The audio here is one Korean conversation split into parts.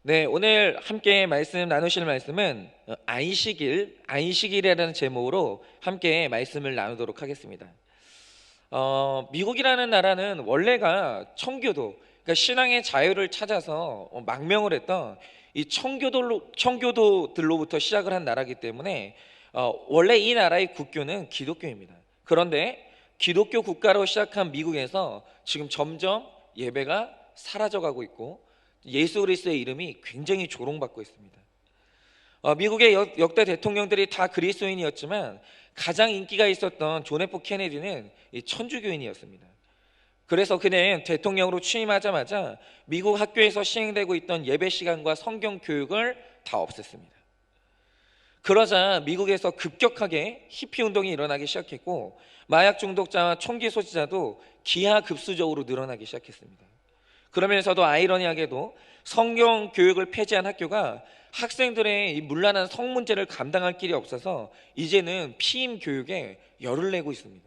네, 오늘 함께 말씀 나누실 말씀은 안식일이라는 제목으로 함께 말씀을 나누도록 하겠습니다. 미국이라는 나라는 원래가 청교도, 그러니까 신앙의 자유를 찾아서 망명을 했던 이 청교도들로부터 시작을 한 나라이기 때문에 원래 이 나라의 국교는 기독교입니다. 그런데 기독교 국가로 시작한 미국에서 지금 점점 예배가 사라져가고 있고 예수 그리스도의 이름이 굉장히 조롱받고 있습니다. 미국의 역대 대통령들이 다 그리스도인이었지만 가장 인기가 있었던 존 F 케네디는 천주교인이었습니다. 그래서 그는 대통령으로 취임하자마자 미국 학교에서 시행되고 있던 예배 시간과 성경 교육을 다 없앴습니다. 그러자 미국에서 급격하게 히피 운동이 일어나기 시작했고 마약 중독자와 총기 소지자도 기하급수적으로 늘어나기 시작했습니다. 그러면서도 아이러니하게도 성경 교육을 폐지한 학교가 학생들의 이 문란한 성 문제를 감당할 길이 없어서 이제는 피임 교육에 열을 내고 있습니다.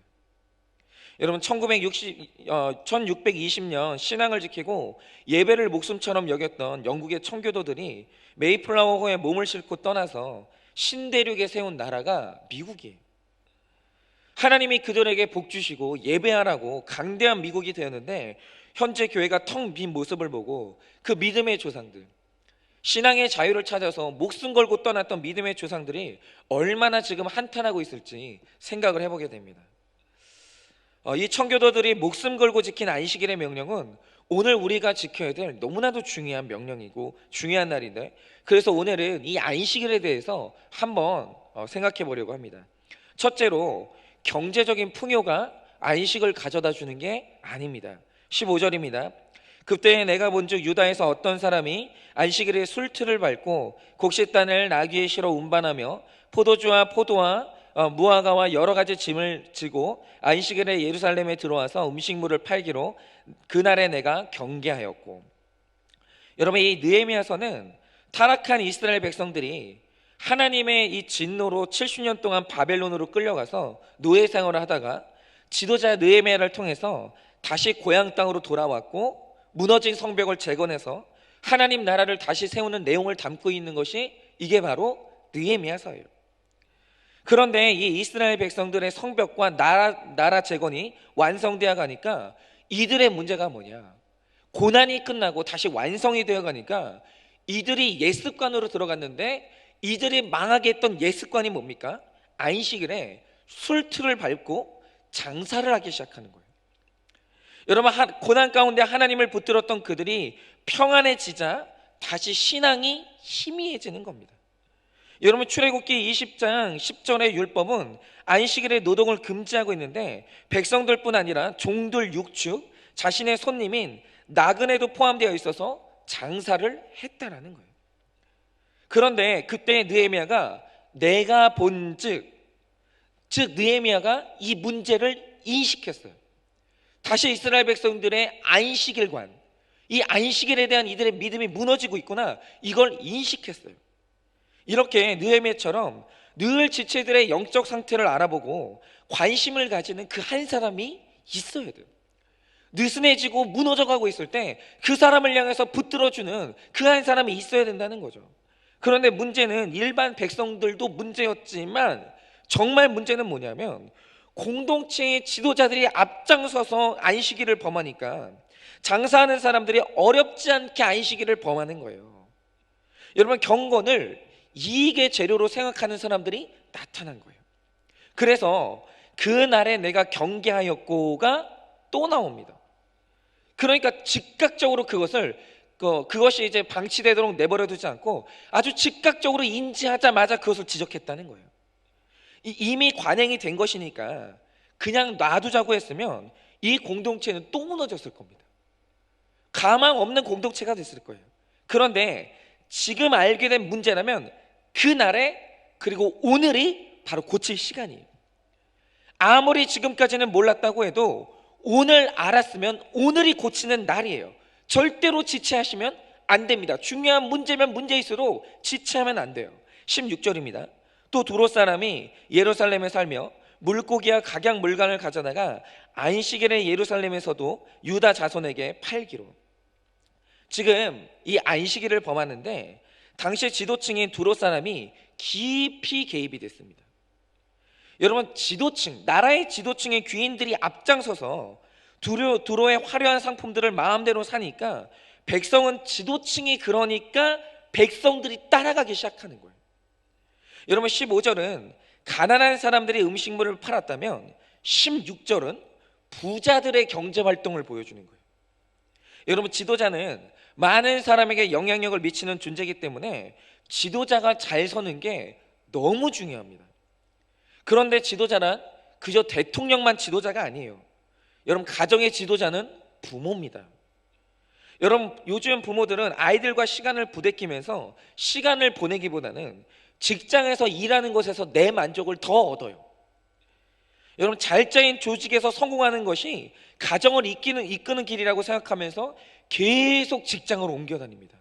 여러분 1620년 신앙을 지키고 예배를 목숨처럼 여겼던 영국의 청교도들이 메이플라워호에 몸을 싣고 떠나서 신대륙에 세운 나라가 미국이에요. 하나님이 그들에게 복 주시고 예배하라고 강대한 미국이 되었는데 현재 교회가 텅 빈 모습을 보고 그 믿음의 조상들, 신앙의 자유를 찾아서 목숨 걸고 떠났던 믿음의 조상들이 얼마나 지금 한탄하고 있을지 생각을 해보게 됩니다. 이 청교도들이 목숨 걸고 지킨 안식일의 명령은 오늘 우리가 지켜야 될 너무나도 중요한 명령이고 중요한 날인데, 그래서 오늘은 이 안식일에 대해서 한번 생각해 보려고 합니다. 첫째로 경제적인 풍요가 안식을 가져다 주는 게 아닙니다. 15절입니다. 그때 내가 본즉 유다에서 어떤 사람이 안식일에 술틀을 밟고 곡식단을 나귀에 실어 운반하며 포도주와 포도와 무화과와 여러 가지 짐을 지고 안식일에 예루살렘에 들어와서 음식물을 팔기로 그날에 내가 경계하였고. 여러분, 이 느헤미야서는 타락한 이스라엘 백성들이 하나님의 이 진노로 70년 동안 바벨론으로 끌려가서 노예 생활을 하다가 지도자 느헤미야를 통해서 다시 고향 땅으로 돌아왔고 무너진 성벽을 재건해서 하나님 나라를 다시 세우는 내용을 담고 있는 것이 이게 바로 느헤미야서예요. 그런데 이 이스라엘 백성들의 성벽과 나라 재건이 완성되어 가니까 이들의 문제가 뭐냐? 고난이 끝나고 다시 완성이 되어 가니까 이들이 옛습관으로 들어갔는데 이들이 망하게 했던 옛습관이 뭡니까? 안식일에 술틀을 밟고 장사를 하기 시작하는 거예요. 여러분, 고난 가운데 하나님을 붙들었던 그들이 평안해지자 다시 신앙이 희미해지는 겁니다. 여러분, 출애굽기 20장 10절의 율법은 안식일에 노동을 금지하고 있는데 백성들뿐 아니라 종들 육축, 자신의 손님인 나그네도 포함되어 있어서 장사를 했다라는 거예요. 그런데 그때 느헤미야가 내가 본즉, 즉 느헤미야가 이 문제를 인식했어요. 다시 이스라엘 백성들의 안식일관, 이 안식일에 대한 이들의 믿음이 무너지고 있구나, 이걸 인식했어요. 이렇게 느헤미야처럼 늘 지체들의 영적 상태를 알아보고 관심을 가지는 그 한 사람이 있어야 돼요. 느슨해지고 무너져가고 있을 때 그 사람을 향해서 붙들어주는 그 한 사람이 있어야 된다는 거죠. 그런데 문제는 일반 백성들도 문제였지만 정말 문제는 뭐냐면 공동체의 지도자들이 앞장서서 안식일을 범하니까 장사하는 사람들이 어렵지 않게 안식일을 범하는 거예요. 여러분, 경건을 이익의 재료로 생각하는 사람들이 나타난 거예요. 그래서 그날에 내가 경계하였고가 또 나옵니다. 그러니까 즉각적으로 그것이 이제 방치되도록 내버려 두지 않고 아주 즉각적으로 인지하자마자 그것을 지적했다는 거예요. 이미 관행이 된 것이니까 그냥 놔두자고 했으면 이 공동체는 또 무너졌을 겁니다. 가망 없는 공동체가 됐을 거예요. 그런데 지금 알게 된 문제라면 그날에, 그리고 오늘이 바로 고칠 시간이에요. 아무리 지금까지는 몰랐다고 해도 오늘 알았으면 오늘이 고치는 날이에요. 절대로 지체하시면 안 됩니다. 중요한 문제면 문제일수록 지체하면 안 돼요. 16절입니다. 또 두로 사람이 예루살렘에 살며 물고기와 각양 물건을 가져다가 안식일에 예루살렘에서도 유다 자손에게 팔기로. 지금 이 안식일을 범하는데 당시 지도층인 두로 사람이 깊이 개입이 됐습니다. 여러분, 지도층, 나라의 지도층의 귀인들이 앞장서서 두로의 화려한 상품들을 마음대로 사니까 백성은 지도층이 그러니까 백성들이 따라가기 시작하는 거예요. 여러분, 15절은 가난한 사람들이 음식물을 팔았다면 16절은 부자들의 경제 활동을 보여주는 거예요. 여러분, 지도자는 많은 사람에게 영향력을 미치는 존재이기 때문에 지도자가 잘 서는 게 너무 중요합니다. 그런데 지도자란 그저 대통령만 지도자가 아니에요. 여러분, 가정의 지도자는 부모입니다. 여러분, 요즘 부모들은 아이들과 시간을 부대끼면서 시간을 보내기보다는 직장에서 일하는 것에서 내 만족을 더 얻어요. 여러분, 잘 짜인 조직에서 성공하는 것이 가정을 이끄는 길이라고 생각하면서 계속 직장으로 옮겨 다닙니다.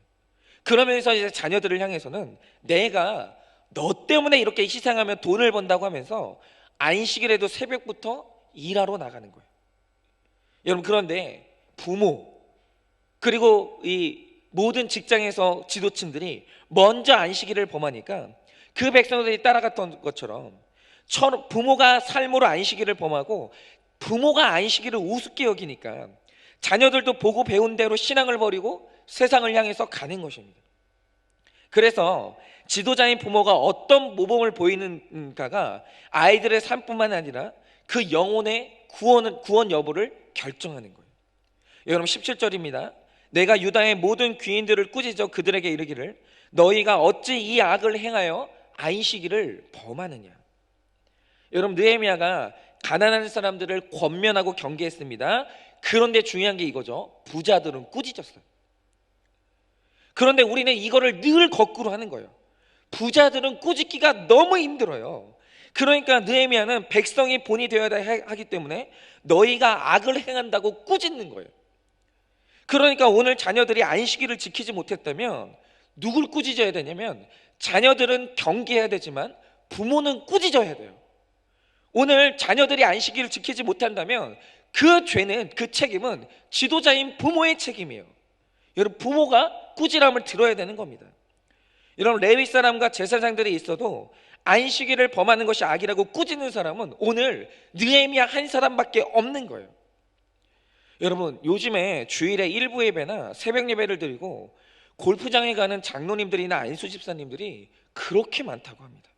그러면서 이제 자녀들을 향해서는 내가 너 때문에 이렇게 희생하면 돈을 번다고 하면서 안식일에도 새벽부터 일하러 나가는 거예요. 여러분, 그런데 부모 그리고 이 모든 직장에서 지도층들이 먼저 안식일을 범하니까 그 백성들이 따라갔던 것처럼 부모가 삶으로 안식일을 범하고 부모가 안식일을 우습게 여기니까 자녀들도 보고 배운 대로 신앙을 버리고 세상을 향해서 가는 것입니다. 그래서 지도자인 부모가 어떤 모범을 보이는가가 아이들의 삶뿐만 아니라 그 영혼의 구원 여부를 결정하는 거예요. 여러분, 17절입니다. 내가 유다의 모든 귀인들을 꾸짖어 그들에게 이르기를 너희가 어찌 이 악을 행하여 안식일을 범하느냐. 여러분, 느헤미야가 가난한 사람들을 권면하고 경계했습니다. 그런데 중요한 게 이거죠. 부자들은 꾸짖었어요. 그런데 우리는 이거를 늘 거꾸로 하는 거예요. 부자들은 꾸짖기가 너무 힘들어요. 그러니까 느헤미야는 백성이 본이 되어야 하기 때문에 너희가 악을 행한다고 꾸짖는 거예요. 그러니까 오늘 자녀들이 안식일을 지키지 못했다면 누굴 꾸짖어야 되냐면 자녀들은 경계해야 되지만 부모는 꾸짖어야 돼요. 오늘 자녀들이 안식일을 지키지 못한다면 그 죄는, 그 책임은 지도자인 부모의 책임이에요. 여러분, 부모가 꾸지람을 들어야 되는 겁니다. 여러분, 레위 사람과 제사장들이 있어도 안식일을 범하는 것이 악이라고 꾸짖는 사람은 오늘 느헤미야 한 사람밖에 없는 거예요. 여러분, 요즘에 주일에 일부 예배나 새벽 예배를 드리고 골프장에 가는 장로님들이나 안수 집사님들이 그렇게 많다고 합니다.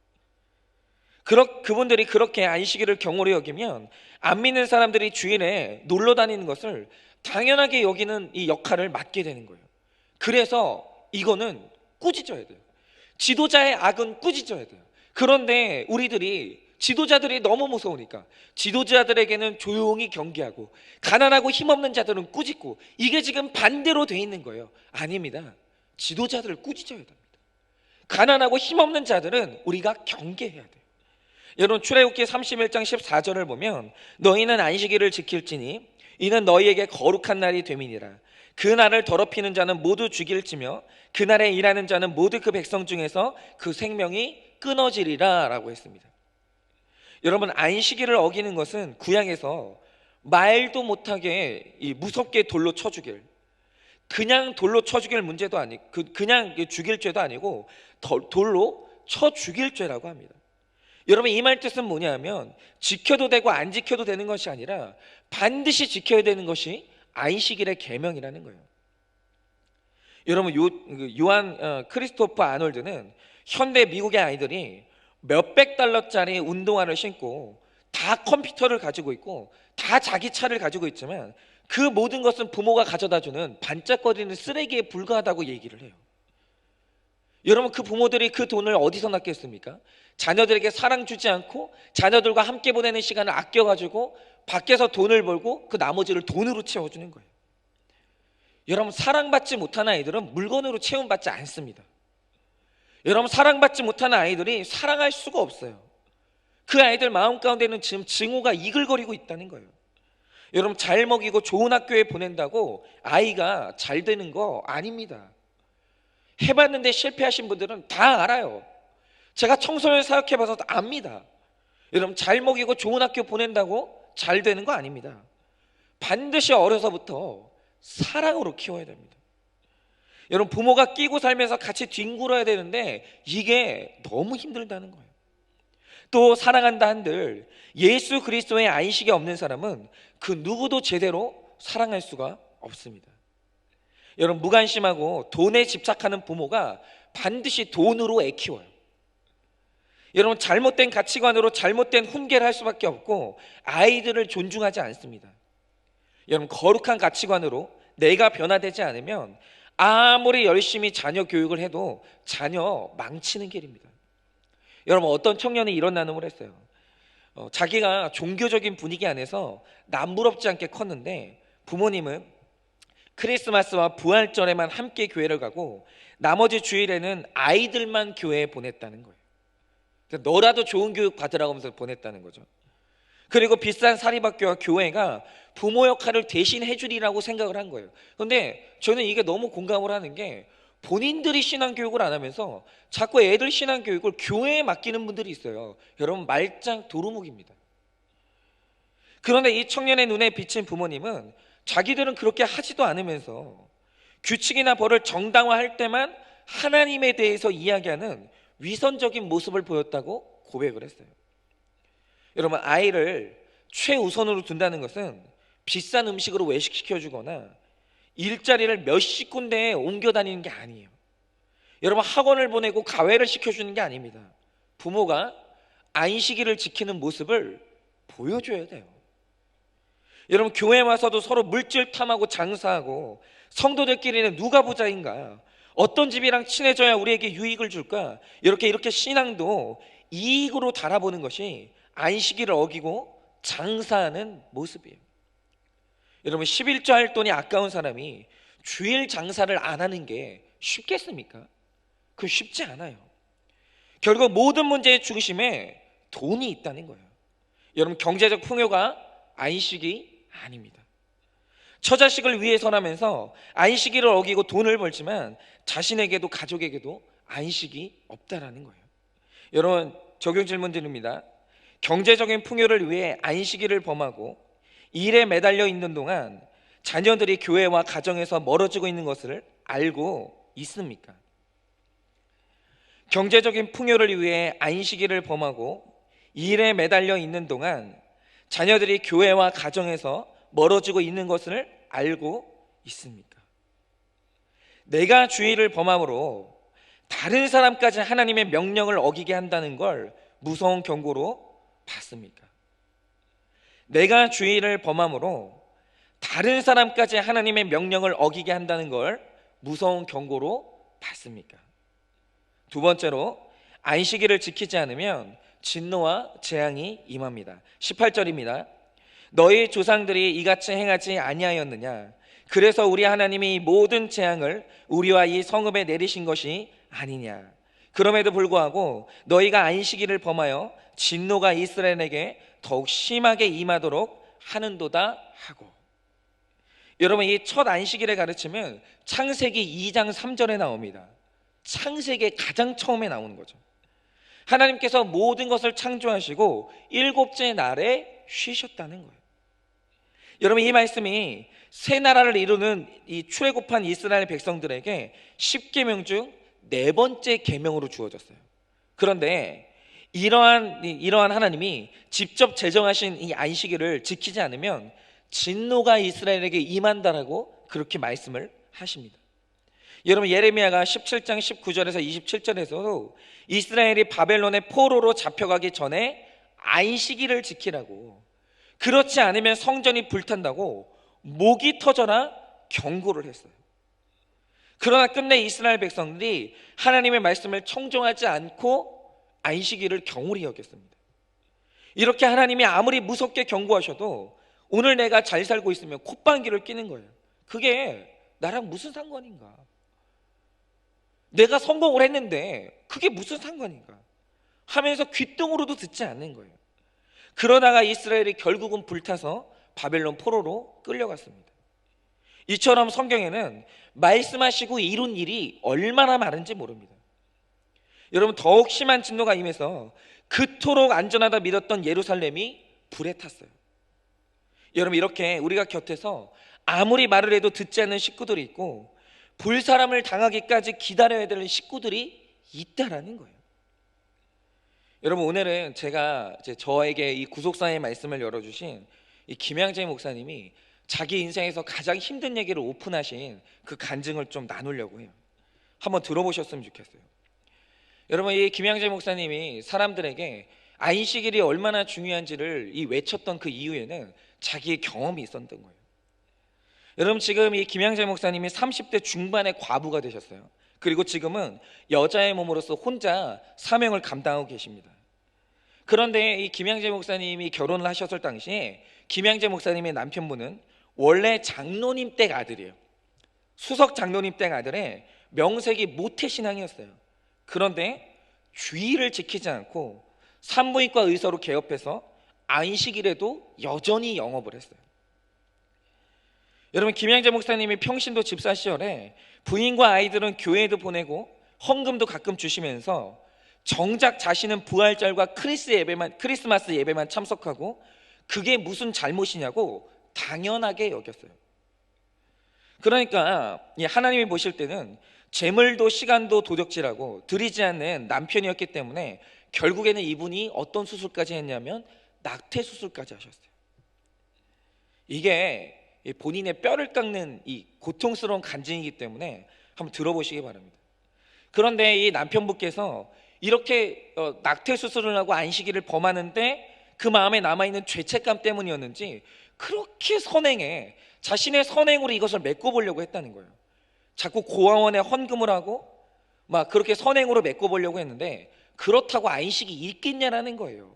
그분들이 그렇게 안식일을 경홀히 여기면 안 믿는 사람들이 주일에 놀러 다니는 것을 당연하게 여기는 이 역할을 맡게 되는 거예요. 그래서 이거는 꾸짖어야 돼요. 지도자의 악은 꾸짖어야 돼요. 그런데 지도자들이 너무 무서우니까 지도자들에게는 조용히 경계하고 가난하고 힘없는 자들은 꾸짖고, 이게 지금 반대로 돼 있는 거예요. 아닙니다. 지도자들을 꾸짖어야 됩니다. 가난하고 힘없는 자들은 우리가 경계해야 돼요. 여러분, 출애굽기 31장 14절을 보면 너희는 안식일을 지킬지니 이는 너희에게 거룩한 날이 됨이니라. 그 날을 더럽히는 자는 모두 죽일지며 그 날에 일하는 자는 모두 그 백성 중에서 그 생명이 끊어지리라 라고 했습니다. 여러분, 안식일을 어기는 것은 구약에서 말도 못하게 무섭게 돌로 쳐 죽일, 그냥 돌로 쳐 죽일 문제도 아니고 그냥 죽일 죄도 아니고 돌로 쳐 죽일 죄라고 합니다. 여러분, 이 말 뜻은 뭐냐면 지켜도 되고 안 지켜도 되는 것이 아니라 반드시 지켜야 되는 것이 안식일의 계명이라는 거예요. 여러분, 요한 크리스토퍼 아놀드는 현대 미국의 아이들이 몇백 달러짜리 운동화를 신고 다 컴퓨터를 가지고 있고 다 자기 차를 가지고 있지만 그 모든 것은 부모가 가져다주는 반짝거리는 쓰레기에 불과하다고 얘기를 해요. 여러분, 그 부모들이 그 돈을 어디서 낳겠습니까? 자녀들에게 사랑 주지 않고 자녀들과 함께 보내는 시간을 아껴가지고 밖에서 돈을 벌고 그 나머지를 돈으로 채워주는 거예요. 여러분, 사랑받지 못한 아이들은 물건으로 채움받지 않습니다. 여러분, 사랑받지 못하는 아이들이 사랑할 수가 없어요. 그 아이들 마음 가운데는 지금 증오가 이글거리고 있다는 거예요. 여러분, 잘 먹이고 좋은 학교에 보낸다고 아이가 잘 되는 거 아닙니다. 해봤는데 실패하신 분들은 다 알아요. 제가 청소년 사역해봐서 압니다. 여러분, 잘 먹이고 좋은 학교 보낸다고 잘 되는 거 아닙니다. 반드시 어려서부터 사랑으로 키워야 됩니다. 여러분, 부모가 끼고 살면서 같이 뒹굴어야 되는데 이게 너무 힘들다는 거예요. 또 사랑한다 한들 예수 그리스도의 안식이 없는 사람은 그 누구도 제대로 사랑할 수가 없습니다. 여러분, 무관심하고 돈에 집착하는 부모가 반드시 돈으로 애 키워요. 여러분, 잘못된 가치관으로 잘못된 훈계를 할 수밖에 없고 아이들을 존중하지 않습니다. 여러분, 거룩한 가치관으로 내가 변화되지 않으면 아무리 열심히 자녀 교육을 해도 자녀 망치는 길입니다. 여러분, 어떤 청년이 이런 나눔을 했어요. 자기가 종교적인 분위기 안에서 남부럽지 않게 컸는데 부모님은 크리스마스와 부활절에만 함께 교회를 가고 나머지 주일에는 아이들만 교회에 보냈다는 거예요. 그러니까 너라도 좋은 교육 받으라고 하면서 보냈다는 거죠. 그리고 비싼 사립학교와 교회가 부모 역할을 대신 해주리라고 생각을 한 거예요. 그런데 저는 이게 너무 공감을 하는 게 본인들이 신앙교육을 안 하면서 자꾸 애들 신앙교육을 교회에 맡기는 분들이 있어요. 여러분, 말짱 도루묵입니다. 그런데 이 청년의 눈에 비친 부모님은 자기들은 그렇게 하지도 않으면서 규칙이나 벌을 정당화할 때만 하나님에 대해서 이야기하는 위선적인 모습을 보였다고 고백을 했어요. 여러분, 아이를 최우선으로 둔다는 것은 비싼 음식으로 외식시켜주거나 일자리를 몇십 군데에 옮겨 다니는 게 아니에요. 여러분, 학원을 보내고 가회를 시켜주는 게 아닙니다. 부모가 안식일을 지키는 모습을 보여줘야 돼요. 여러분, 교회 와서도 서로 물질 탐하고 장사하고 성도들끼리는 누가 부자인가, 어떤 집이랑 친해져야 우리에게 유익을 줄까, 이렇게 신앙도 이익으로 달아보는 것이 안식일을 어기고 장사하는 모습이에요. 여러분, 11조 할 돈이 아까운 사람이 주일 장사를 안 하는 게 쉽겠습니까? 그거 쉽지 않아요. 결국 모든 문제의 중심에 돈이 있다는 거예요. 여러분, 경제적 풍요가 안식이 아닙니다. 처자식을 위해서라면서 안식일을 어기고 돈을 벌지만 자신에게도 가족에게도 안식이 없다라는 거예요. 여러분, 적용 질문 드립니다. 경제적인 풍요를 위해 안식일을 범하고 일에 매달려 있는 동안 자녀들이 교회와 가정에서 멀어지고 있는 것을 알고 있습니까? 경제적인 풍요를 위해 안식일을 범하고 일에 매달려 있는 동안 자녀들이 교회와 가정에서 멀어지고 있는 것을 알고 있습니까? 내가 주의를 범함으로 다른 사람까지 하나님의 명령을 어기게 한다는 걸 무서운 경고로 봤습니까? 내가 주의를 범함으로 다른 사람까지 하나님의 명령을 어기게 한다는 걸 무서운 경고로 봤습니까? 두 번째로, 안식일을 지키지 않으면 진노와 재앙이 임합니다. 18절입니다. 너희 조상들이 이같이 행하지 아니하였느냐? 그래서 우리 하나님이 모든 재앙을 우리와 이 성읍에 내리신 것이 아니냐? 그럼에도 불구하고 너희가 안식일을 범하여 진노가 이스라엘에게 더욱 심하게 임하도록 하는도다 하고. 여러분, 이 첫 안식일의 가르침은 창세기 2장 3절에 나옵니다. 창세기의 가장 처음에 나오는 거죠. 하나님께서 모든 것을 창조하시고 일곱째 날에 쉬셨다는 거예요. 여러분, 이 말씀이 새 나라를 이루는 이 출애굽한 이스라엘 백성들에게 10계명 중 네 번째 계명으로 주어졌어요. 그런데 이러한 하나님이 직접 제정하신 이 안식일을 지키지 않으면 진노가 이스라엘에게 임한다라고 그렇게 말씀을 하십니다. 여러분, 예레미야가 17장 19절에서 27절에서도 이스라엘이 바벨론의 포로로 잡혀가기 전에 안식일을 지키라고, 그렇지 않으면 성전이 불탄다고 목이 터져라 경고를 했어요. 그러나 끝내 이스라엘 백성들이 하나님의 말씀을 청종하지 않고 안식일을 경홀히 여겼습니다. 이렇게 하나님이 아무리 무섭게 경고하셔도 오늘 내가 잘 살고 있으면 콧방귀를 뀌는 거예요. 그게 나랑 무슨 상관인가? 내가 성공을 했는데 그게 무슨 상관인가? 하면서 귓등으로도 듣지 않는 거예요. 그러다가 이스라엘이 결국은 불타서 바벨론 포로로 끌려갔습니다. 이처럼 성경에는 말씀하시고 이룬 일이 얼마나 많은지 모릅니다. 여러분, 더욱 심한 진노가 임해서 그토록 안전하다 믿었던 예루살렘이 불에 탔어요. 여러분, 이렇게 우리가 곁에서 아무리 말을 해도 듣지 않는 식구들이 있고 불사람을 당하기까지 기다려야 되는 식구들이 있다라는 거예요. 여러분, 오늘은 제가 저에게 이 구속사의 말씀을 열어주신 이 김양재 목사님이 자기 인생에서 가장 힘든 얘기를 오픈하신 그 간증을 좀 나누려고 해요. 한번 들어보셨으면 좋겠어요. 여러분, 이 김양재 목사님이 사람들에게 안식일이 얼마나 중요한지를 외쳤던 그 이유에는 자기의 경험이 있었던 거예요. 여러분, 지금 이 김양재 목사님이 30대 중반의 과부가 되셨어요. 그리고 지금은 여자의 몸으로서 혼자 사명을 감당하고 계십니다. 그런데 이 김양재 목사님이 결혼을 하셨을 당시에 김양재 목사님의 남편분은 원래 장로님 댁 아들이에요. 수석 장로님 댁 아들의 명색이 모태신앙이었어요. 그런데 주의를 지키지 않고 산부인과 의사로 개업해서 안식일에도 여전히 영업을 했어요. 여러분, 김양재 목사님이 평신도 집사 시절에 부인과 아이들은 교회에도 보내고 헌금도 가끔 주시면서 정작 자신은 부활절과 크리스마스 예배만 참석하고 그게 무슨 잘못이냐고 당연하게 여겼어요. 그러니까 하나님이 보실 때는 재물도 시간도 도적질하고 드리지 않는 남편이었기 때문에 결국에는 이분이 어떤 수술까지 했냐면 낙태 수술까지 하셨어요. 이게 본인의 뼈를 깎는 이 고통스러운 간증이기 때문에 한번 들어보시기 바랍니다. 그런데 이 남편분께서 이렇게 낙태 수술을 하고 안식일을 범하는데 그 마음에 남아있는 죄책감 때문이었는지 그렇게 선행해 자신의 선행으로 이것을 메꿔보려고 했다는 거예요. 자꾸 고아원에 헌금을 하고 막 그렇게 선행으로 메꿔보려고 했는데 그렇다고 안식이 있겠냐라는 거예요.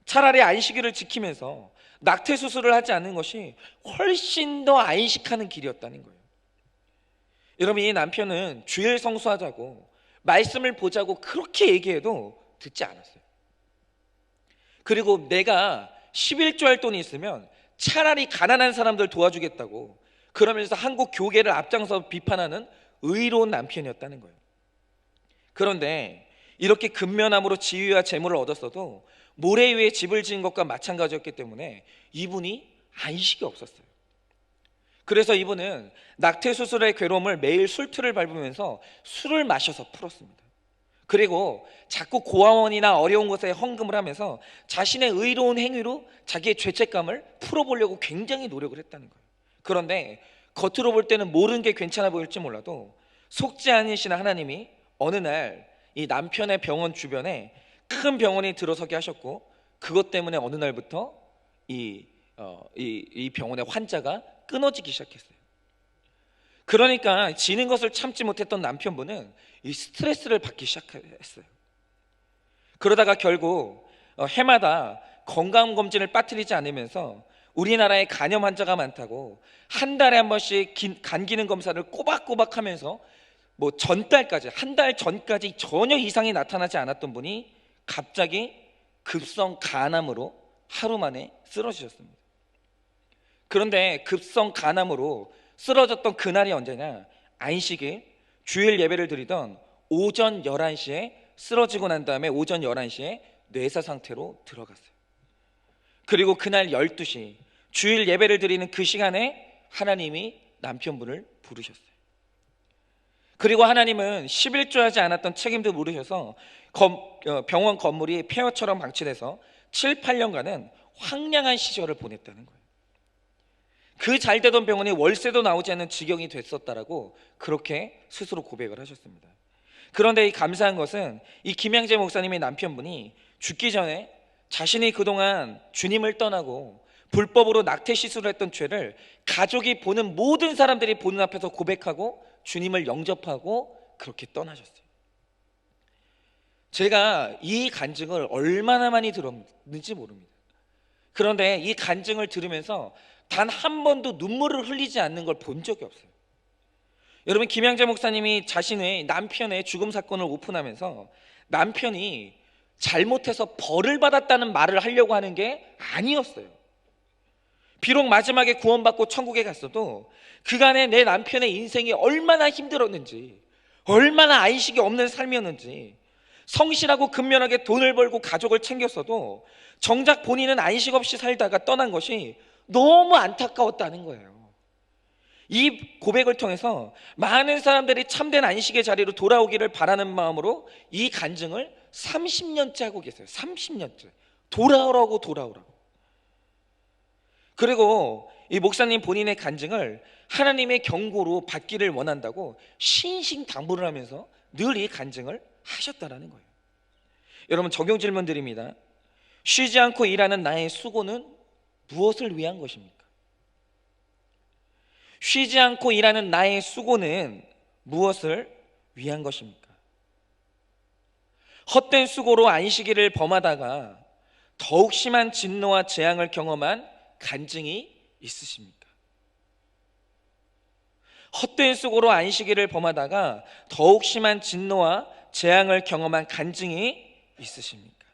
차라리 안식일을 지키면서 낙태 수술을 하지 않는 것이 훨씬 더 안식하는 길이었다는 거예요. 여러분, 이 남편은 주일 성수하자고 말씀을 보자고 그렇게 얘기해도 듣지 않았어요. 그리고 내가 11조 할 돈이 있으면 차라리 가난한 사람들 도와주겠다고 그러면서 한국 교계를 앞장서 비판하는 의로운 남편이었다는 거예요. 그런데 이렇게 근면함으로 지위와 재물을 얻었어도 모래 위에 집을 지은 것과 마찬가지였기 때문에 이분이 안식이 없었어요. 그래서 이분은 낙태 수술의 괴로움을 매일 술틀을 밟으면서 술을 마셔서 풀었습니다. 그리고 자꾸 고아원이나 어려운 곳에 헌금을 하면서 자신의 의로운 행위로 자기의 죄책감을 풀어보려고 굉장히 노력을 했다는 거예요. 그런데 겉으로 볼 때는 모르는 게 괜찮아 보일지 몰라도 속지 않으시는 하나님이 어느 날 이 남편의 병원 주변에 큰 병원이 들어서게 하셨고 그것 때문에 어느 날부터 이 병원의 환자가 끊어지기 시작했어요. 그러니까 지는 것을 참지 못했던 남편분은 이 스트레스를 받기 시작했어요. 그러다가 결국 해마다 건강검진을 빠뜨리지 않으면서 우리나라에 간염 환자가 많다고 한 달에 한 번씩 간 기능 검사를 꼬박꼬박 하면서 전달까지 한 달 전까지 전혀 이상이 나타나지 않았던 분이 갑자기 급성 간암으로 하루 만에 쓰러지셨습니다. 그런데 급성 간암으로 쓰러졌던 그날이 언제냐? 안식일 주일 예배를 드리던 오전 11시에 쓰러지고 난 다음에 오전 11시에 뇌사 상태로 들어갔어요. 그리고 그날 12시 주일 예배를 드리는 그 시간에 하나님이 남편분을 부르셨어요. 그리고 하나님은 11조 하지 않았던 책임도 물으셔서 병원 건물이 폐허처럼 방치돼서 7, 8년간은 황량한 시절을 보냈다는 거예요. 그 잘되던 병원이 월세도 나오지 않는 지경이 됐었다라고 그렇게 스스로 고백을 하셨습니다. 그런데 이 감사한 것은 이 김양재 목사님의 남편분이 죽기 전에 자신이 그동안 주님을 떠나고 불법으로 낙태 시술을 했던 죄를 가족이 보는 모든 사람들이 보는 앞에서 고백하고 주님을 영접하고 그렇게 떠나셨어요. 제가 이 간증을 얼마나 많이 들었는지 모릅니다. 그런데 이 간증을 들으면서 단 한 번도 눈물을 흘리지 않는 걸 본 적이 없어요. 여러분, 김양재 목사님이 자신의 남편의 죽음 사건을 오픈하면서 남편이 잘못해서 벌을 받았다는 말을 하려고 하는 게 아니었어요. 비록 마지막에 구원받고 천국에 갔어도 그간의 내 남편의 인생이 얼마나 힘들었는지, 얼마나 안식이 없는 삶이었는지, 성실하고 근면하게 돈을 벌고 가족을 챙겼어도 정작 본인은 안식 없이 살다가 떠난 것이 너무 안타까웠다는 거예요. 이 고백을 통해서 많은 사람들이 참된 안식의 자리로 돌아오기를 바라는 마음으로 이 간증을 30년째 하고 계세요. 30년째. 돌아오라고. 그리고 이 목사님 본인의 간증을 하나님의 경고로 받기를 원한다고 신신당부를 하면서 늘 이 간증을 하셨다라는 거예요. 여러분, 적용 질문 드립니다. 쉬지 않고 일하는 나의 수고는 무엇을 위한 것입니까? 쉬지 않고 일하는 나의 수고는 무엇을 위한 것입니까? 헛된 수고로 안식일을 범하다가 더욱 심한 진노와 재앙을 경험한 간증이 있으십니까? 헛된 수고로 안식일을 범하다가 더욱 심한 진노와 재앙을 경험한 간증이 있으십니까?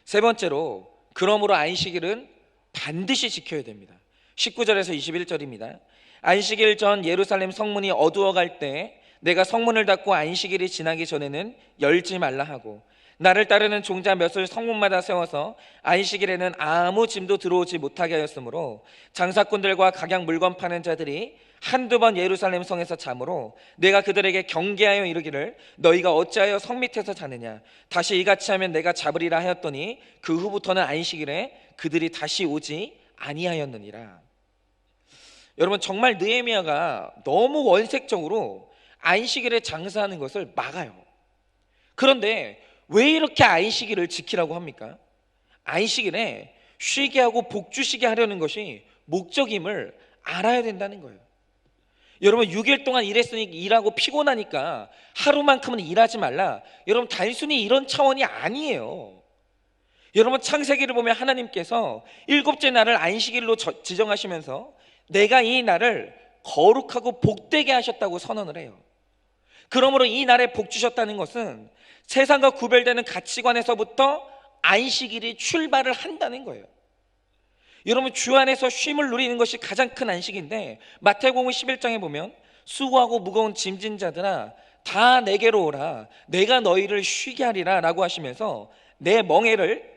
세 번째로, 그러므로 안식일은 반드시 지켜야 됩니다. 19절에서 21절입니다. 안식일 전 예루살렘 성문이 어두워갈 때 내가 성문을 닫고 안식일이 지나기 전에는 열지 말라 하고, 나를 따르는 종자 몇을 성문마다 세워서 안식일에는 아무 짐도 들어오지 못하게 하였으므로 장사꾼들과 각양 물건 파는 자들이 한두 번 예루살렘 성에서 자므로 내가 그들에게 경계하여 이르기를 너희가 어찌하여 성 밑에서 자느냐, 다시 이같이 하면 내가 잡으리라 하였더니 그 후부터는 안식일에 그들이 다시 오지 아니하였느니라. 여러분, 정말 느헤미야가 너무 원색적으로 안식일에 장사하는 것을 막아요. 그런데 왜 이렇게 안식일을 지키라고 합니까? 안식일에 쉬게 하고 복주시게 하려는 것이 목적임을 알아야 된다는 거예요. 여러분, 6일 동안 일했으니 일하고 피곤하니까 하루만큼은 일하지 말라, 여러분, 단순히 이런 차원이 아니에요. 여러분, 창세기를 보면 하나님께서 일곱째 날을 안식일로 지정하시면서 내가 이 날을 거룩하고 복되게 하셨다고 선언을 해요. 그러므로 이 날에 복 주셨다는 것은 세상과 구별되는 가치관에서부터 안식일이 출발을 한다는 거예요. 여러분, 주 안에서 쉼을 누리는 것이 가장 큰 안식인데, 마태복음 11장에 보면 수고하고 무거운 짐진 자들아 다 내게로 오라, 내가 너희를 쉬게 하리라 라고 하시면서 내 멍에를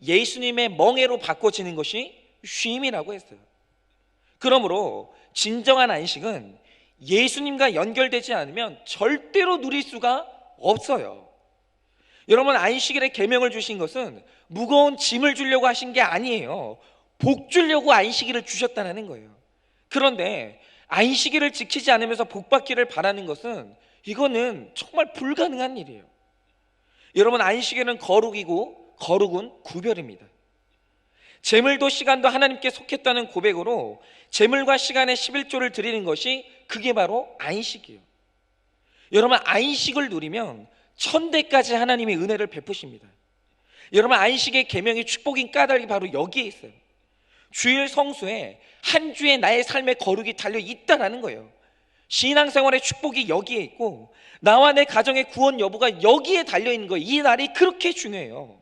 예수님의 멍에로 바꿔지는 것이 쉼이라고 했어요. 그러므로 진정한 안식은 예수님과 연결되지 않으면 절대로 누릴 수가 없어요. 여러분, 안식일에 계명을 주신 것은 무거운 짐을 주려고 하신 게 아니에요. 복 주려고 안식일을 주셨다는 거예요. 그런데 안식일을 지키지 않으면서 복 받기를 바라는 것은, 이거는 정말 불가능한 일이에요. 여러분, 안식일은 거룩이고 거룩은 구별입니다. 재물도 시간도 하나님께 속했다는 고백으로 재물과 시간의 11조를 드리는 것이, 그게 바로 안식이에요. 여러분, 안식을 누리면 천대까지 하나님의 은혜를 베푸십니다. 여러분, 안식의 계명이 축복인 까닭이 바로 여기에 있어요. 주일 성수에 한 주의 나의 삶의 거룩이 달려 있다라는 거예요. 신앙생활의 축복이 여기에 있고 나와 내 가정의 구원 여부가 여기에 달려 있는 거예요. 이 날이 그렇게 중요해요.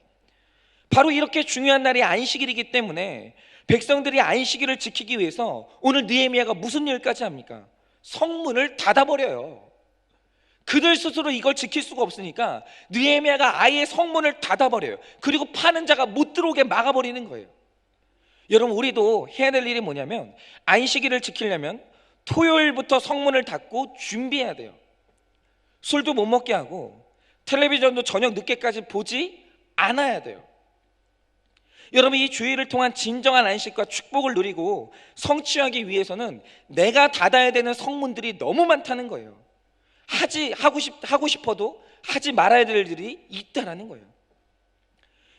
바로 이렇게 중요한 날이 안식일이기 때문에 백성들이 안식일을 지키기 위해서 오늘 느헤미야가 무슨 일까지 합니까? 성문을 닫아버려요. 그들 스스로 이걸 지킬 수가 없으니까 느헤미야가 아예 성문을 닫아버려요. 그리고 파는 자가 못 들어오게 막아버리는 거예요. 여러분, 우리도 해야 될 일이 뭐냐면, 안식일을 지키려면 토요일부터 성문을 닫고 준비해야 돼요. 술도 못 먹게 하고 텔레비전도 저녁 늦게까지 보지 않아야 돼요. 여러분, 이 주일을 통한 진정한 안식과 축복을 누리고 성취하기 위해서는 내가 닫아야 되는 성문들이 너무 많다는 거예요. 하고 싶어도 하지 말아야 될 일이 있다는 거예요.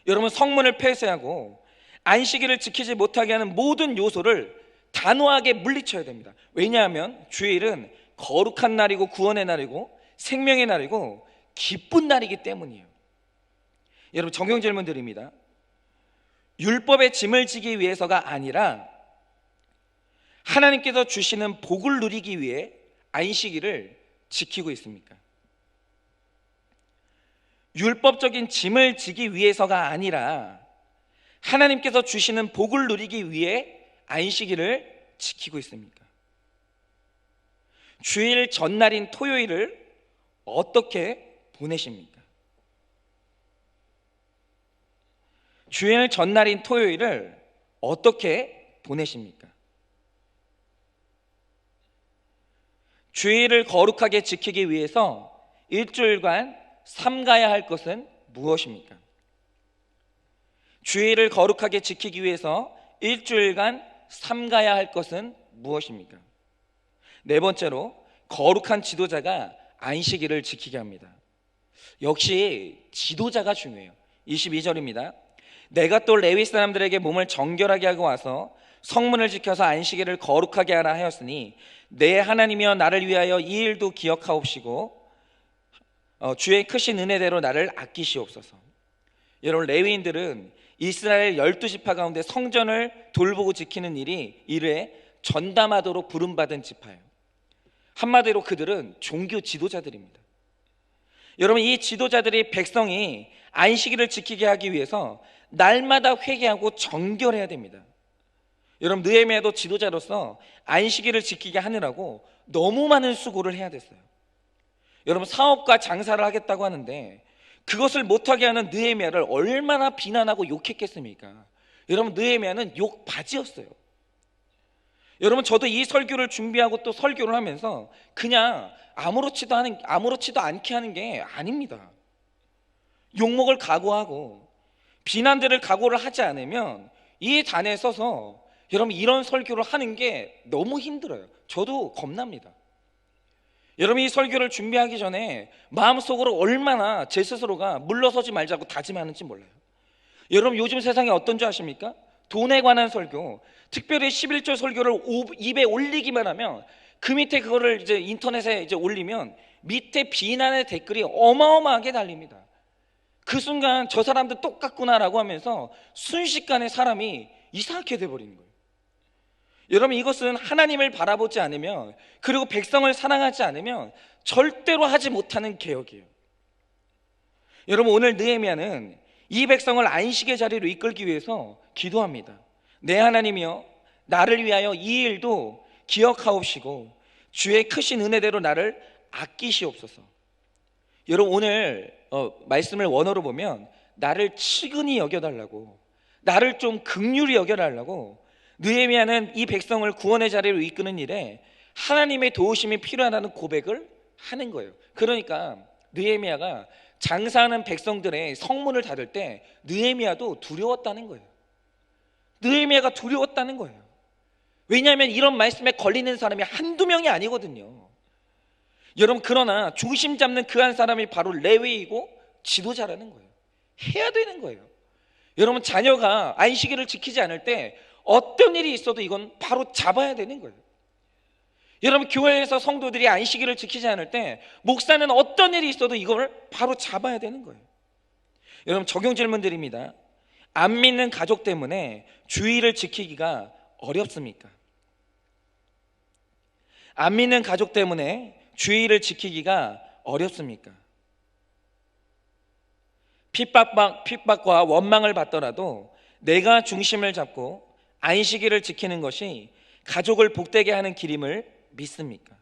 여러분, 성문을 폐쇄하고 안식일을 지키지 못하게 하는 모든 요소를 단호하게 물리쳐야 됩니다. 왜냐하면 주일은 거룩한 날이고 구원의 날이고 생명의 날이고 기쁜 날이기 때문이에요. 여러분, 적용 질문 드립니다. 율법의 짐을 지기 위해서가 아니라 하나님께서 주시는 복을 누리기 위해 안식일을 지키고 있습니까? 율법적인 짐을 지기 위해서가 아니라 하나님께서 주시는 복을 누리기 위해 안식일을 지키고 있습니까? 주일 전날인 토요일을 어떻게 보내십니까? 주일 전날인 토요일을 어떻게 보내십니까? 주일을 거룩하게 지키기 위해서 일주일간 삼가야 할 것은 무엇입니까? 주일을 거룩하게 지키기 위해서 일주일간 삼가야 할 것은 무엇입니까? 네 번째로, 거룩한 지도자가 안식일을 지키게 합니다. 역시 지도자가 중요해요. 22절입니다. 내가 또 레위 사람들에게 몸을 정결하게 하고 와서 성문을 지켜서 안식일을 거룩하게 하라 하였으니 내 하나님이여 나를 위하여 이 일도 기억하옵시고 주의 크신 은혜대로 나를 아끼시옵소서. 여러분, 레위인들은 이스라엘 12지파 가운데 성전을 돌보고 지키는 일에 전담하도록 부름받은 지파예요. 한마디로 그들은 종교 지도자들입니다. 여러분, 이 지도자들이 백성이 안식일을 지키게 하기 위해서 날마다 회개하고 정결해야 됩니다. 여러분, 느헤미야도 지도자로서 안식일을 지키게 하느라고 너무 많은 수고를 해야 됐어요. 여러분, 사업과 장사를 하겠다고 하는데 그것을 못하게 하는 느헤미야를 얼마나 비난하고 욕했겠습니까? 여러분, 느헤미야는 욕 바지였어요. 여러분, 저도 이 설교를 준비하고 또 설교를 하면서 그냥 아무렇지도 않게 하는 게 아닙니다. 욕먹을 각오하고 비난들을 각오를 하지 않으면 이 단에 서서 여러분 이런 설교를 하는 게 너무 힘들어요. 저도 겁납니다. 여러분, 이 설교를 준비하기 전에 마음속으로 얼마나 제 스스로가 물러서지 말자고 다짐하는지 몰라요. 여러분, 요즘 세상에 어떤 줄 아십니까? 돈에 관한 설교, 특별히 11조 설교를 입에 올리기만 하면 그 밑에 그거를 이제 인터넷에 이제 올리면 밑에 비난의 댓글이 어마어마하게 달립니다. 그 순간 저 사람도 똑같구나라고 하면서 순식간에 사람이 이상하게 돼버리는 거예요. 여러분, 이것은 하나님을 바라보지 않으면, 그리고 백성을 사랑하지 않으면 절대로 하지 못하는 개혁이에요. 여러분, 오늘 느헤미야는 이 백성을 안식의 자리로 이끌기 위해서 기도합니다. 내 하나님이여 나를 위하여 이 일도 기억하옵시고 주의 크신 은혜대로 나를 아끼시옵소서. 여러분, 오늘 말씀을 원어로 보면 나를 측은히 여겨달라고, 나를 좀 긍휼히 여겨달라고 느헤미야는 이 백성을 구원의 자리로 이끄는 일에 하나님의 도우심이 필요하다는 고백을 하는 거예요. 그러니까 느헤미야가 장사하는 백성들의 성문을 닫을 때 느헤미야도 두려웠다는 거예요. 느헤미야가 두려웠다는 거예요. 왜냐하면 이런 말씀에 걸리는 사람이 한두 명이 아니거든요. 여러분, 그러나 중심 잡는 그 한 사람이 바로 레위이고 지도자라는 거예요. 해야 되는 거예요. 여러분, 자녀가 안식일을 지키지 않을 때 어떤 일이 있어도 이건 바로 잡아야 되는 거예요. 여러분, 교회에서 성도들이 안식일을 지키지 않을 때 목사는 어떤 일이 있어도 이걸 바로 잡아야 되는 거예요. 여러분, 적용 질문 드립니다. 안 믿는 가족 때문에 주일을 지키기가 어렵습니까? 안 믿는 가족 때문에 주일을 지키기가 어렵습니까? 핍박과 원망을 받더라도 내가 중심을 잡고 안식일을 지키는 것이 가족을 복되게 하는 길임을 믿습니까?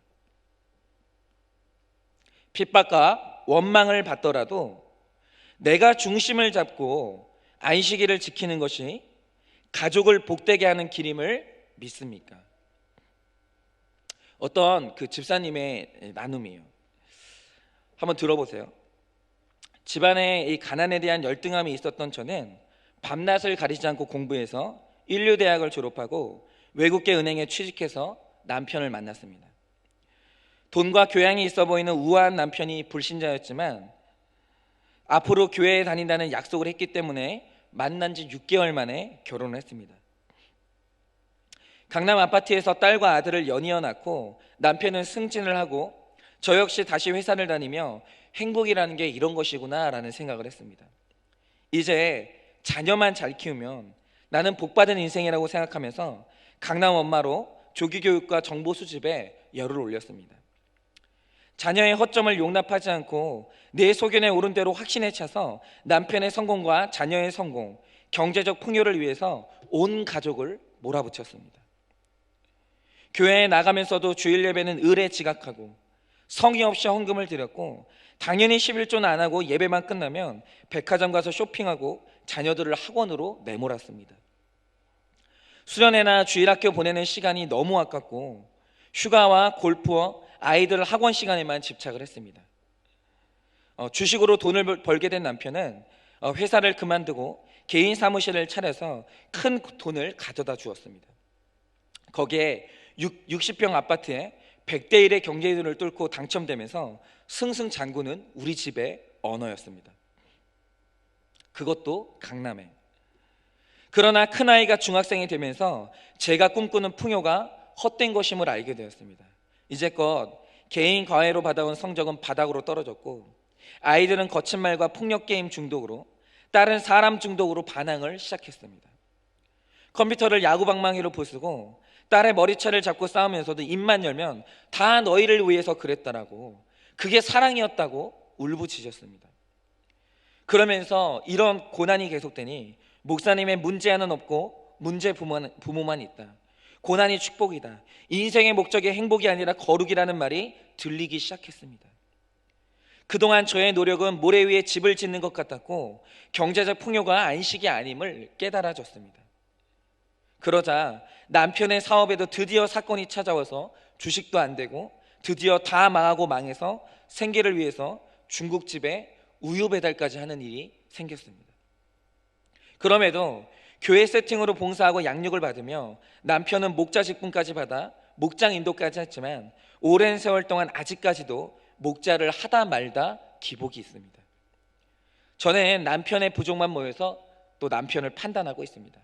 핍박과 원망을 받더라도 내가 중심을 잡고 안식일을 지키는 것이 가족을 복되게 하는 길임을 믿습니까? 어떤 그 집사님의 나눔이에요. 한번 들어보세요. 집안에 이 가난에 대한 열등함이 있었던 저는 밤낮을 가리지 않고 공부해서 인류대학을 졸업하고 외국계 은행에 취직해서 남편을 만났습니다. 돈과 교양이 있어 보이는 우아한 남편이 불신자였지만 앞으로 교회에 다닌다는 약속을 했기 때문에 만난 지 6개월 만에 결혼을 했습니다. 강남 아파트에서 딸과 아들을 연이어 낳고 남편은 승진을 하고 저 역시 다시 회사를 다니며 행복이라는 게 이런 것이구나 라는 생각을 했습니다. 이제 자녀만 잘 키우면 나는 복받은 인생이라고 생각하면서 강남 엄마로 조기교육과 정보 수집에 열을 올렸습니다. 자녀의 허점을 용납하지 않고 내 소견에 옳은 대로 확신에 차서 남편의 성공과 자녀의 성공, 경제적 풍요를 위해서 온 가족을 몰아붙였습니다. 교회에 나가면서도 주일 예배는 을에 지각하고 성의 없이 헌금을 드렸고 당연히 11조는 안 하고 예배만 끝나면 백화점 가서 쇼핑하고 자녀들을 학원으로 내몰았습니다. 수련회나 주일학교 보내는 시간이 너무 아깝고 휴가와 골프와 아이들 학원 시간에만 집착을 했습니다. 주식으로 돈을 벌게 된 남편은 회사를 그만두고 개인 사무실을 차려서 큰 돈을 가져다 주었습니다. 거기에 60평 아파트에 100대 1의 경쟁률을 뚫고 당첨되면서 승승장구는 우리 집의 언어였습니다. 그것도 강남에. 그러나 큰아이가 중학생이 되면서 제가 꿈꾸는 풍요가 헛된 것임을 알게 되었습니다. 이제껏 개인 과외로 받아온 성적은 바닥으로 떨어졌고, 아이들은 거친 말과 폭력 게임 중독으로, 딸은 사람 중독으로 반항을 시작했습니다. 컴퓨터를 야구방망이로 부수고 딸의 머리채를 잡고 싸우면서도 입만 열면 다 너희를 위해서 그랬다라고, 그게 사랑이었다고 울부짖었습니다. 그러면서 이런 고난이 계속되니 목사님의 문제아는 없고 문제 부모만 있다, 고난이 축복이다, 인생의 목적이 행복이 아니라 거룩이라는 말이 들리기 시작했습니다. 그동안 저의 노력은 모래 위에 집을 짓는 것 같았고 경제적 풍요가 안식이 아님을 깨달아졌습니다. 그러자 남편의 사업에도 드디어 사건이 찾아와서 주식도 안 되고 드디어 다 망하고 망해서 생계를 위해서 중국집에 우유 배달까지 하는 일이 생겼습니다. 그럼에도 교회 세팅으로 봉사하고 양육을 받으며 남편은 목자 직분까지 받아 목장 인도까지 했지만 오랜 세월 동안 아직까지도 목자를 하다 말다 기복이 있습니다. 저는 남편의 부족만 모여서 또 남편을 판단하고 있습니다.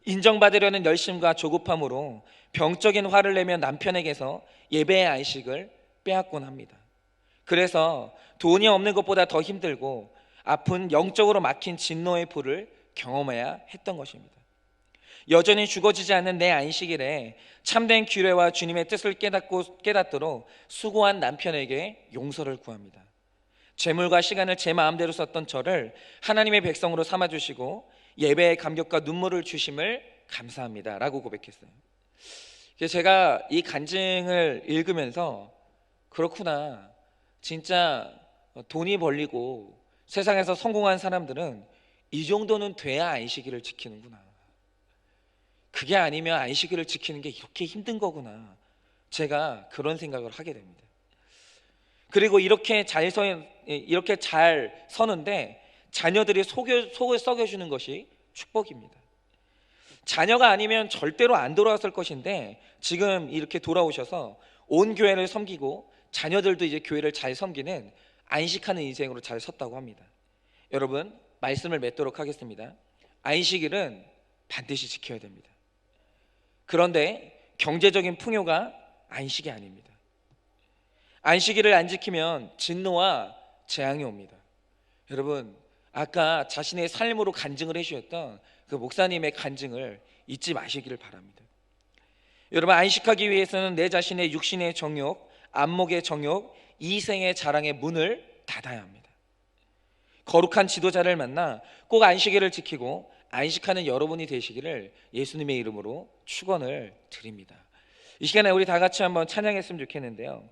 인정받으려는 열심과 조급함으로 병적인 화를 내며 남편에게서 예배의 안식을 빼앗곤 합니다. 그래서 돈이 없는 것보다 더 힘들고 아픈 영적으로 막힌 진노의 불을 경험해야 했던 것입니다. 여전히 죽어지지 않는 내 안식일에 참된 규례와 주님의 뜻을 깨닫도록 수고한 남편에게 용서를 구합니다. 재물과 시간을 제 마음대로 썼던 저를 하나님의 백성으로 삼아주시고 예배의 감격과 눈물을 주심을 감사합니다 라고 고백했어요. 제가 이 간증을 읽으면서 그렇구나, 진짜 돈이 벌리고 세상에서 성공한 사람들은 이 정도는 돼야 안식일을 지키는구나, 그게 아니면 안식일을 지키는 게 이렇게 힘든 거구나, 제가 그런 생각을 하게 됩니다. 그리고 이렇게 잘 서는데 자녀들이 속을 썩여주는 것이 축복입니다. 자녀가 아니면 절대로 안 돌아왔을 것인데 지금 이렇게 돌아오셔서 온 교회를 섬기고 자녀들도 이제 교회를 잘 섬기는 안식하는 인생으로 잘 섰다고 합니다. 여러분, 말씀을 맺도록 하겠습니다. 안식일은 반드시 지켜야 됩니다. 그런데 경제적인 풍요가 안식이 아닙니다. 안식일을 안 지키면 진노와 재앙이 옵니다. 여러분, 아까 자신의 삶으로 간증을 해주셨던 그 목사님의 간증을 잊지 마시기를 바랍니다. 여러분, 안식하기 위해서는 내 자신의 육신의 정욕, 안목의 정욕, 이생의 자랑의 문을 닫아야 합니다. 거룩한 지도자를 만나 꼭 안식일을 지키고 안식하는 여러분이 되시기를 예수님의 이름으로 축원을 드립니다. 이 시간에 우리 다 같이 한번 찬양했으면 좋겠는데요.